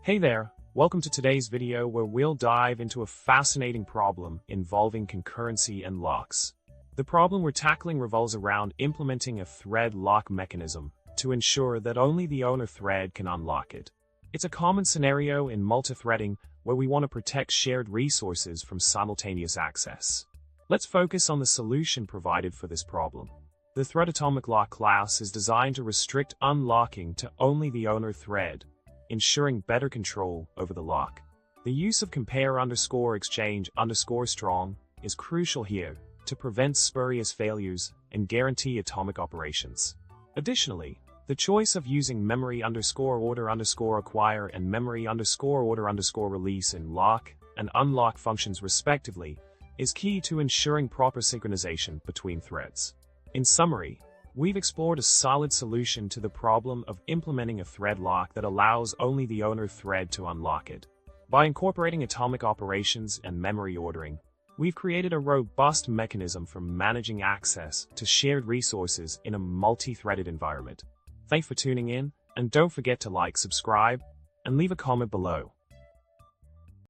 Hey there, welcome to today's video where we'll dive into a fascinating problem involving concurrency and locks. The problem we're tackling revolves around implementing a thread lock mechanism to ensure that only the owner thread can unlock it. It's a common scenario in multithreading where we want to protect shared resources from simultaneous access. Let's focus on the solution provided for this problem. The ThreadAtomicLock class is designed to restrict unlocking to only the owner thread, ensuring better control over the lock. The use of compare_exchange_strong is crucial here to prevent spurious failures and guarantee atomic operations. Additionally, the choice of using memory_order_acquire and memory_order_release in lock and unlock functions respectively is key to ensuring proper synchronization between threads. In summary, we've explored a solid solution to the problem of implementing a thread lock that allows only the owner thread to unlock it. By incorporating atomic operations and memory ordering, we've created a robust mechanism for managing access to shared resources in a multi-threaded environment. Thanks for tuning in, and don't forget to like, subscribe, and leave a comment below.